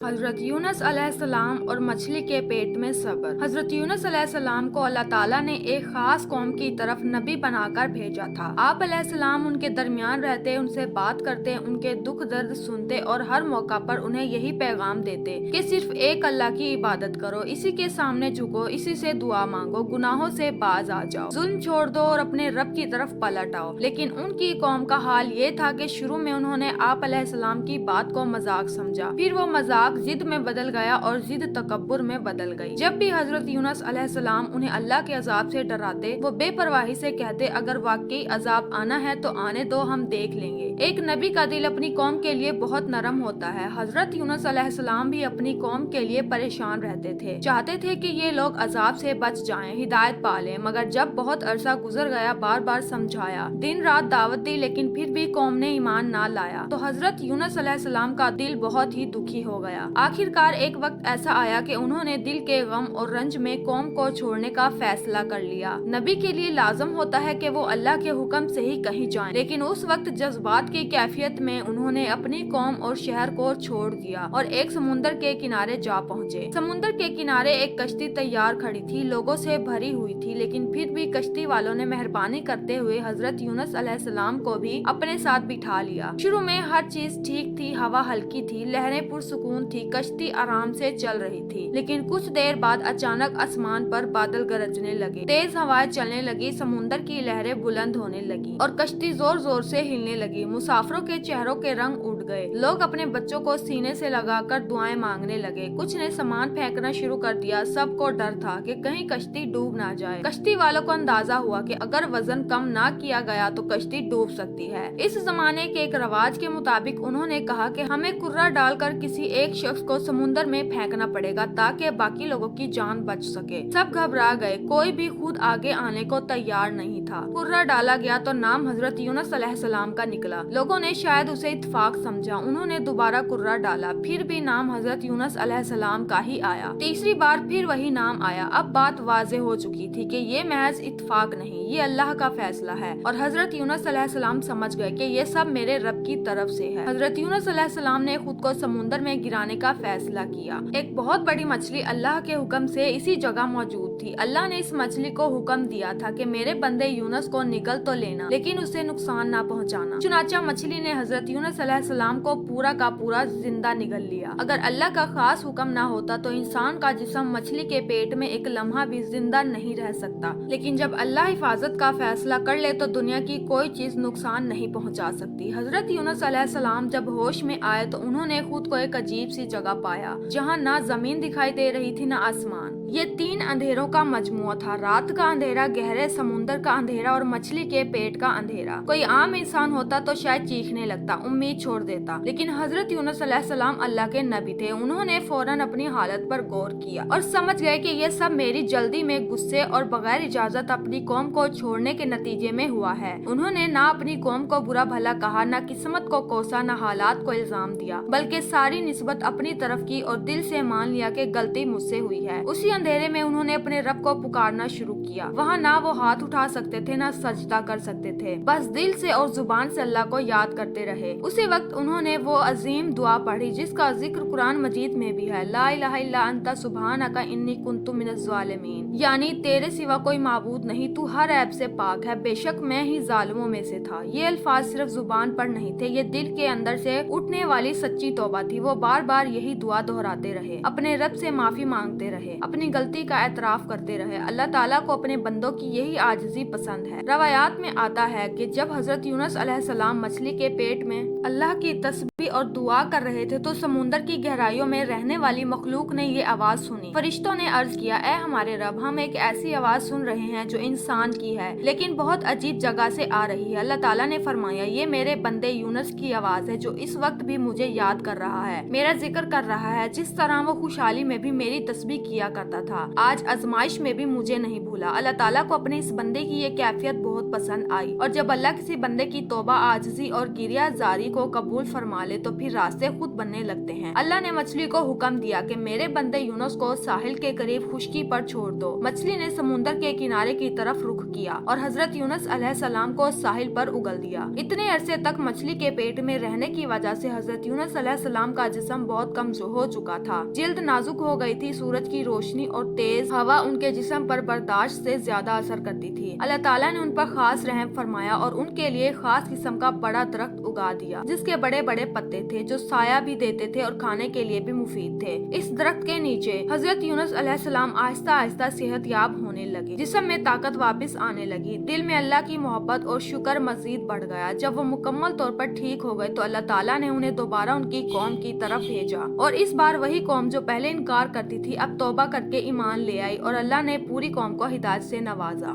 حضرت یونس علیہ السلام اور مچھلی کے پیٹ میں صبر۔ حضرت یونس علیہ السلام کو اللہ تعالیٰ نے ایک خاص قوم کی طرف نبی بنا کر بھیجا تھا۔ آپ علیہ السلام ان کے درمیان رہتے، ان سے بات کرتے، ان کے دکھ درد سنتے اور ہر موقع پر انہیں یہی پیغام دیتے کہ صرف ایک اللہ کی عبادت کرو، اسی کے سامنے جھکو، اسی سے دعا مانگو، گناہوں سے باز آ جاؤ، ظلم چھوڑ دو اور اپنے رب کی طرف پلٹ آؤ۔ لیکن ان کی قوم کا حال یہ تھا کہ شروع میں انہوں نے آپ علیہ السلام کی بات کو مذاق سمجھا، پھر وہ مذاق ضد میں بدل گیا اور ضد تکبر میں بدل گئی۔ جب بھی حضرت یونس علیہ السلام انہیں اللہ کے عذاب سے ڈراتے، وہ بے پرواہی سے کہتے اگر واقعی عذاب آنا ہے تو آنے دو، ہم دیکھ لیں گے۔ ایک نبی کا دل اپنی قوم کے لیے بہت نرم ہوتا ہے۔ حضرت یونس علیہ السلام بھی اپنی قوم کے لیے پریشان رہتے تھے، چاہتے تھے کہ یہ لوگ عذاب سے بچ جائیں، ہدایت پا لیں، مگر جب بہت عرصہ گزر گیا، بار بار سمجھایا، دن رات دعوت دی، لیکن پھر بھی قوم نے ایمان نہ لایا، تو حضرت یونس علیہ السلام کا دل بہت ہی دکھی ہو گیا۔ آخرکار ایک وقت ایسا آیا کہ انہوں نے دل کے غم اور رنج میں قوم کو چھوڑنے کا فیصلہ کر لیا۔ نبی کے لیے لازم ہوتا ہے کہ وہ اللہ کے حکم سے ہی کہیں جائیں، لیکن اس وقت جذبات کی کیفیت میں انہوں نے اپنی قوم اور شہر کو چھوڑ دیا اور ایک سمندر کے کنارے جا پہنچے۔ سمندر کے کنارے ایک کشتی تیار کھڑی تھی، لوگوں سے بھری ہوئی تھی، لیکن پھر بھی کشتی والوں نے مہربانی کرتے ہوئے حضرت یونس علیہ السلام کو بھی اپنے ساتھ بٹھا لیا۔ شروع میں ہر چیز ٹھیک تھی، ہوا ہلکی تھی، لہریں پرسکون تھی، کشتی آرام سے چل رہی تھی، لیکن کچھ دیر بعد اچانک آسمان پر بادل گرجنے لگے، تیز ہوائیں چلنے لگی، سمندر کی لہریں بلند ہونے لگی اور کشتی زور زور سے ہلنے لگی۔ مسافروں کے چہروں کے رنگ اڑ گئے، لوگ اپنے بچوں کو سینے سے لگا کر دعائیں مانگنے لگے، کچھ نے سامان پھینکنا شروع کر دیا، سب کو ڈر تھا کہ کہیں کشتی ڈوب نہ جائے۔ کشتی والوں کو اندازہ ہوا کہ اگر وزن کم نہ کیا گیا تو کشتی ڈوب سکتی ہے۔ اس زمانے کے ایک رواج کے مطابق انہوں نے کہا کہ ہمیں کرہ ڈال کر کسی ایک شخص کو سمندر میں پھینکنا پڑے گا تاکہ باقی لوگوں کی جان بچ سکے۔ سب گھبرا گئے، کوئی بھی خود آگے آنے کو تیار نہیں تھا۔ کرہ ڈالا گیا تو نام حضرت یونس علیہ السلام کا نکلا۔ لوگوں نے شاید اسے اتفاق سمجھا، انہوں نے دوبارہ کرہ ڈالا، پھر بھی نام حضرت یونس علیہ السلام کا ہی آیا۔ تیسری بار پھر وہی نام آیا۔ اب بات واضح ہو چکی تھی کہ یہ محض اتفاق نہیں، یہ اللہ کا فیصلہ ہے، اور حضرت یونس علیہ السلام سمجھ گئے کہ یہ سب میرے رب کی طرف سے ہے۔ حضرت یونس علیہ السلام نے خود کو سمندر میں گرانے کا فیصلہ کیا۔ ایک بہت بڑی مچھلی اللہ کے حکم سے اسی جگہ موجود تھی۔ اللہ نے اس مچھلی کو حکم دیا تھا کہ میرے بندے یونس کو نگل تو لینا، لیکن اسے نقصان نہ پہنچانا۔ چنانچہ مچھلی نے حضرت یونس علیہ السلام کو پورا کا پورا زندہ نگل لیا۔ اگر اللہ کا خاص حکم نہ ہوتا تو انسان کا جسم مچھلی کے پیٹ میں ایک لمحہ بھی زندہ نہیں رہ سکتا، لیکن جب اللہ حفاظت کا فیصلہ کر لے تو دنیا کی کوئی چیز نقصان نہیں پہنچا سکتی۔ حضرت یونس علیہ السلام جب ہوش میں آئے تو انہوں نے خود کو ایک عجیب سی جگہ پایا جہاں نہ زمین دکھائی دے رہی تھی نہ آسمان۔ یہ تین اندھیروں کا مجموعہ تھا، رات کا اندھیرا، گہرے سمندر کا اندھیرا اور مچھلی کے پیٹ کا اندھیرا۔ کوئی عام انسان ہوتا تو شاید چیخنے لگتا، امید چھوڑ دیتا، لیکن حضرت یونس علیہ السلام اللہ کے نبی تھے۔ انہوں نے فوراً اپنی حالت پر غور کیا اور سمجھ گئے کہ یہ سب میری جلدی میں، غصے اور بغیر اجازت اپنی قوم کو چھوڑنے کے نتیجے میں ہوا ہے۔ انہوں نے نہ اپنی قوم کو برا بھلا کہا، نہ قسمت کو کوسا، نہ حالات کو الزام دیا، بلکہ ساری نسبت اپنی طرف کی اور دل سے مان لیا کہ غلطی مجھ سے ہوئی ہے۔ اسی اندھیرے میں انہوں نے اپنے رب کو پکارنا شروع کیا۔ وہاں نہ وہ ہاتھ اٹھا سکتے تھے، نہ سجدہ کر سکتے تھے، بس دل سے اور زبان سے اللہ کو یاد کرتے رہے۔ اسی وقت انہوں نے وہ عظیم دعا پڑھی جس کا ذکر قرآن مجید میں بھی ہے، لا الہ الا انت سبحانک انی کنت من الظالمین، یعنی تیرے سوا کوئی معبود نہیں، تو ہر عیب سے پاک ہے، بے شک میں ہی ظالموں میں سے تھا۔ یہ الفاظ صرف زبان پر نہیں تھے، یہ دل کے اندر سے اٹھنے والی سچی توبہ تھی۔ وہ بار بار یہی دعا دہراتے رہے، اپنے رب سے معافی مانگتے رہے، اپنی غلطی کا اعتراف کرتے رہے۔ اللہ تعالیٰ کو اپنے بندوں کی یہی عاجزی پسند ہے۔ روایات میں آتا ہے کہ جب حضرت یونس علیہ السلام مچھلی کے پیٹ میں اللہ کی تسبیح اور دعا کر رہے تھے تو سمندر کی گہرائیوں میں رہنے والی مخلوق نے یہ آواز سنی۔ فرشتوں نے عرض کیا، اے ہمارے رب، ہم ایک ایسی آواز سن رہے ہیں جو انسان کی ہے، لیکن بہت عجیب جگہ سے آ رہی ہے۔ اللہ تعالیٰ نے فرمایا، یہ میرے بندے یونس کی آواز ہے جو اس وقت بھی مجھے یاد کر رہا ہے، میرا ذکر کر رہا ہے، جس طرح وہ خوشحالی میں بھی میری تسبیح کیا کرتا تھا، آج آزمائش میں بھی مجھے نہیں بھولا۔ اللہ تعالیٰ کو اپنے اس بندے کی یہ کیفیت بہت پسند آئی، اور جب اللہ کسی بندے کی توبہ، عاجزی اور گریہ زاری کو قبول فرما لے تو پھر راستے خود بننے لگتے ہیں۔ اللہ نے مچھلی کو حکم دیا کہ میرے بندے یونس کو ساحل کے قریب خشکی پر چھوڑ دو۔ مچھلی نے سمندر کے کنارے کی طرف رخ کیا اور حضرت یونس علیہ السلام کو ساحل پر اگل دیا۔ اتنے عرصے تک مچھلی کے پیٹ میں رہنے کی وجہ سے حضرت یونس علیہ السلام کا جسم بہت کمزور ہو چکا تھا، جلد نازک ہو گئی تھی، سورج کی روشنی اور تیز ہوا ان کے جسم پر برداشت سے زیادہ اثر کرتی تھی۔ اللہ تعالیٰ نے ان پر خاص رحم فرمایا اور ان کے لیے خاص قسم کا بڑا درخت اگا دیا جس کے بڑے بڑے پتے تھے جو سایہ بھی دیتے تھے اور کھانے کے لیے بھی مفید تھے۔ اس درخت کے نیچے حضرت یونس علیہ السلام آہستہ آہستہ صحت یاب ہونے لگے، جسم میں طاقت واپس آنے لگی، دل میں اللہ کی محبت اور شکر مزید بڑھ گیا۔ جب وہ مکمل طور پر ٹھیک ہو گئے تو اللہ تعالیٰ نے انہیں دوبارہ ان کی قوم کی طرف بھیجا، اور اس بار وہی قوم جو پہلے انکار کرتی تھی اب توبہ کر کے ایمان لے آئی، اور اللہ نے پوری قوم کو ہدایت سے نوازا۔